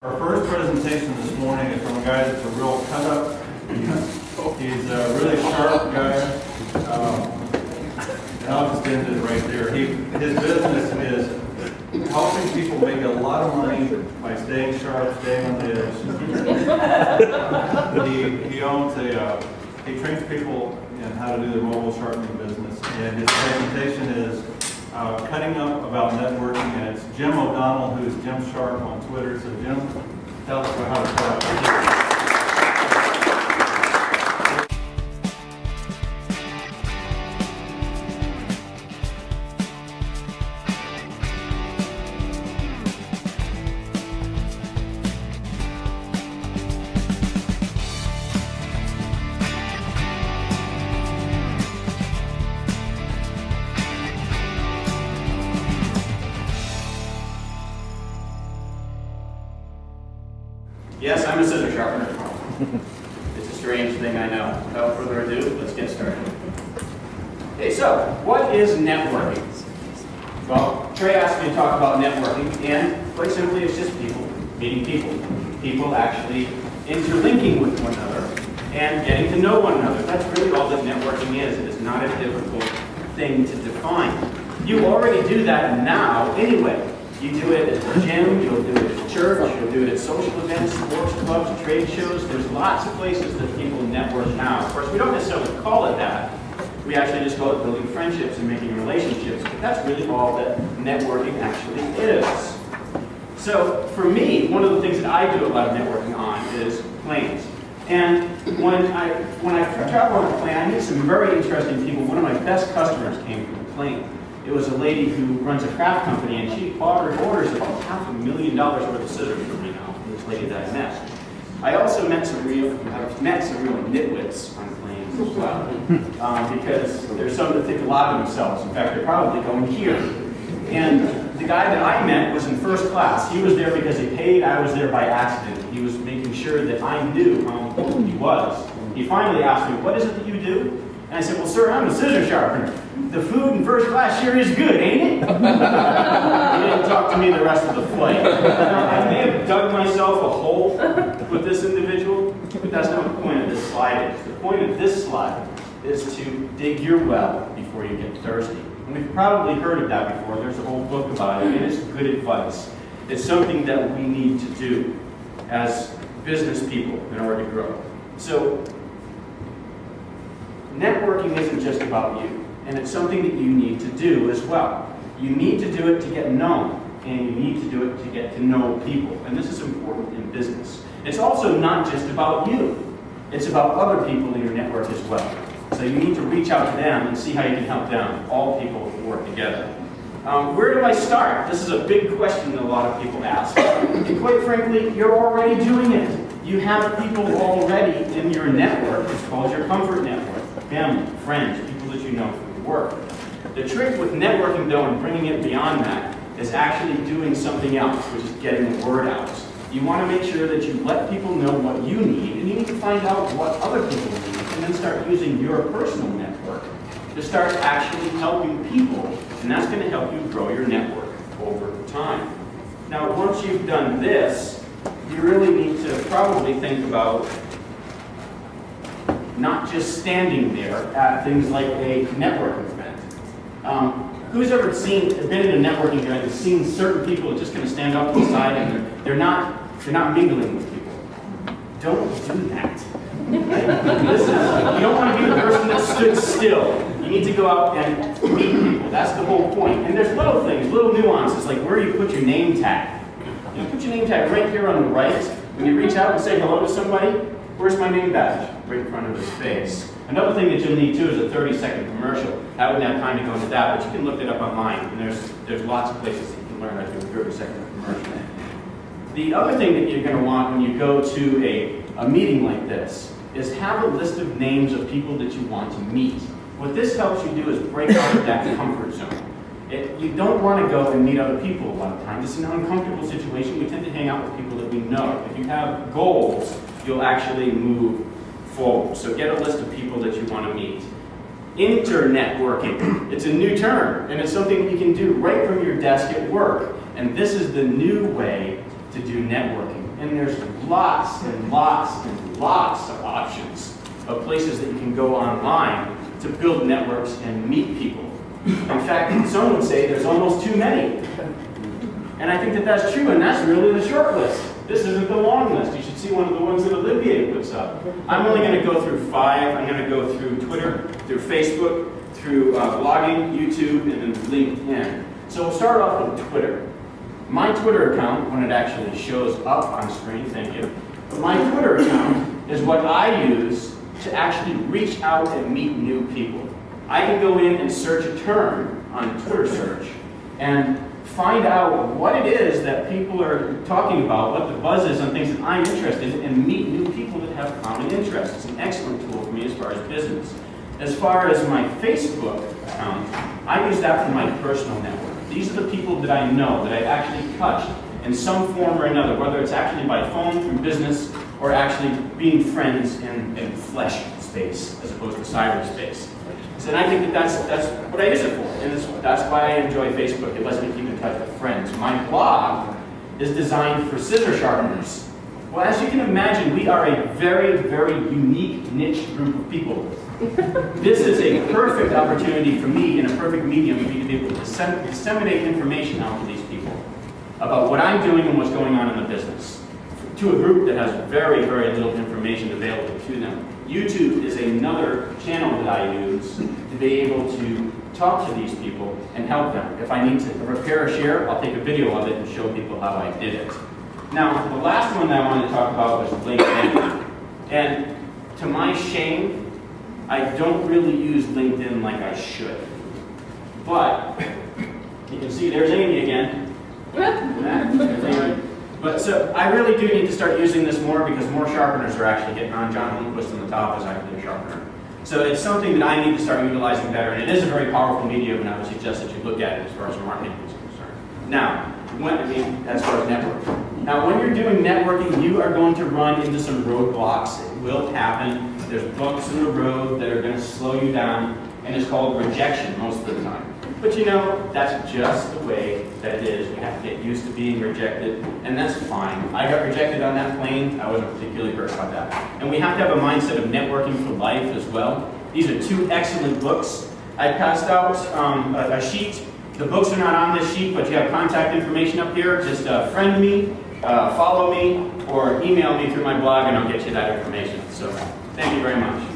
Our first presentation this morning is from a guy that's a real cut-up. He's a really sharp guy. And I'll just end it right there. His business is helping people make a lot of money by staying sharp, staying on the edge. He owns he trains people in how to do their mobile sharpening business. And his presentation is cutting up about networking, and it's Jim O'Donnell, who's Jim Sharp on Twitter. So Jim, tell us about how to cut up. Yes, I'm a scissor sharpener. It's a strange thing, I know. Without further ado, let's get started. Okay, so what is networking? Well, Trey asked me to talk about networking, and quite simply, it's just people meeting people. People actually interlinking with one another and getting to know one another. That's really all that networking is. It is not a difficult thing to define. You already do that now anyway. You do it at the gym, you'll do it at church, you'll do it at social events, sports clubs, trade shows. There's lots of places that people network now. Of course, we don't necessarily call it that. We actually just call it building friendships and making relationships. But that's really all that networking actually is. So for me, one of the things that I do a lot of networking on is planes. And when I travel on a plane, I meet some very interesting people. One of my best customers came from the plane. It was a lady who runs a craft company, and she orders about $500,000 worth of scissors from me now, this lady that I met. I also met some real nitwits on planes as well, because there's some that think a lot of themselves. In fact, they're probably going here. And the guy that I met was in first class. He was there because he paid. I was there by accident. He was making sure that I knew how important he was. He finally asked me, "What is it that you do?" And I said, "Well, sir, I'm a scissor sharpener. The food in first class sure is good, ain't it?" He didn't talk to me the rest of the flight. Now, I may have dug myself a hole with this individual, but that's not the point of this slide is. The point of this slide is to dig your well before you get thirsty. And we've probably heard of that before. There's a whole book about it, and it's good advice. It's something that we need to do as business people in order to grow. So, networking isn't just about you. And it's something that you need to do as well. You need to do it to get known, and you need to do it to get to know people. And this is important in business. It's also not just about you. It's about other people in your network as well. So you need to reach out to them and see how you can help them. All people work together. Where do I start? This is a big question that a lot of people ask. And quite frankly, you're already doing it. You have people already in your network. It's called your comfort network. Family, friends, people that you know from work. The trick with networking, though, and bringing it beyond that, is actually doing something else, which is getting the word out. You want to make sure that you let people know what you need, and you need to find out what other people need, and then start using your personal network to start actually helping people, and that's going to help you grow your network over time. Now, once you've done this, you really need to probably think about not just standing there at things like a networking event. Who's ever been in a networking event and seen certain people that just kind of stand off to the side and they're not mingling with people? Don't do that. Right? You don't want to be the person that stood still. You need to go out and meet people. That's the whole point. And there's little things, little nuances, like where you put your name tag. You put your name tag right here on the right. When you reach out and say hello to somebody, where's my name badge? Right in front of his face. Another thing that you'll need too is a 30-second commercial. I wouldn't have time to go into that, but you can look it up online. And there's lots of places that you can learn how to do a 30-second commercial. The other thing that you're going to want when you go to a meeting like this is have a list of names of people that you want to meet. What this helps you do is break out of that comfort zone. You don't want to go and meet other people a lot of times. It's an uncomfortable situation. We tend to hang out with people that we know. If you have goals, you'll actually move forward. So get a list of people that you want to meet. Internetworking. It's a new term, and it's something that you can do right from your desk at work. And this is the new way to do networking. And there's lots and lots and lots of options of places that you can go online to build networks and meet people. In fact, some would say there's almost too many. And I think that that's true, and that's really the short list. This isn't the long list. You should see one of the ones that Olivier puts up. I'm only going to go through 5. I'm going to go through Twitter, through Facebook, through blogging, YouTube, and then LinkedIn. So we'll start off with Twitter. My Twitter account, when it actually shows up on screen, thank you. But my Twitter account is what I use to actually reach out and meet new people. I can go in and search a term on Twitter search and find out what it is that people are talking about, what the buzz is on things that I'm interested in, and meet new people that have common interests. It's an excellent tool for me as far as business. As far as my Facebook account, I use that for my personal network. These are the people that I know, that I've actually touched in some form or another, whether it's actually by phone through business or actually being friends in flesh space as opposed to cyberspace. So, and I think that that's what I use it for, and that's why I enjoy Facebook. It lets me keep in touch with friends. My blog is designed for scissor sharpeners. Well, as you can imagine, we are a very, very unique niche group of people. This is a perfect opportunity for me and a perfect medium for me to be able to disseminate information out to these people about what I'm doing and what's going on in the business to a group that has very, very little information available to them. YouTube is another channel that I use to be able to talk to these people and help them. If I need to repair a share, I'll take a video of it and show people how I did it. Now, the last one that I wanted to talk about was LinkedIn. And to my shame, I don't really use LinkedIn like I should. But, you can see there's Amy again. There's Amy. But so I really do need to start using this more because more sharpeners are actually getting on. John Lundquist on the top is actually a sharpener. So it's something that I need to start utilizing better, and it is a very powerful medium, and I would suggest that you look at it as far as marketing is concerned. Now, as far as networking. Now, when you're doing networking, you are going to run into some roadblocks. It will happen. There's bumps in the road that are going to slow you down, and it's called rejection most of the time. But you know, that's just the way that it is. We have to get used to being rejected, and that's fine. I got rejected on that plane. I wasn't particularly hurt about that. And we have to have a mindset of networking for life as well. These are 2 excellent books. I passed out a sheet. The books are not on this sheet, but you have contact information up here. Just friend me, follow me, or email me through my blog, and I'll get you that information. So thank you very much.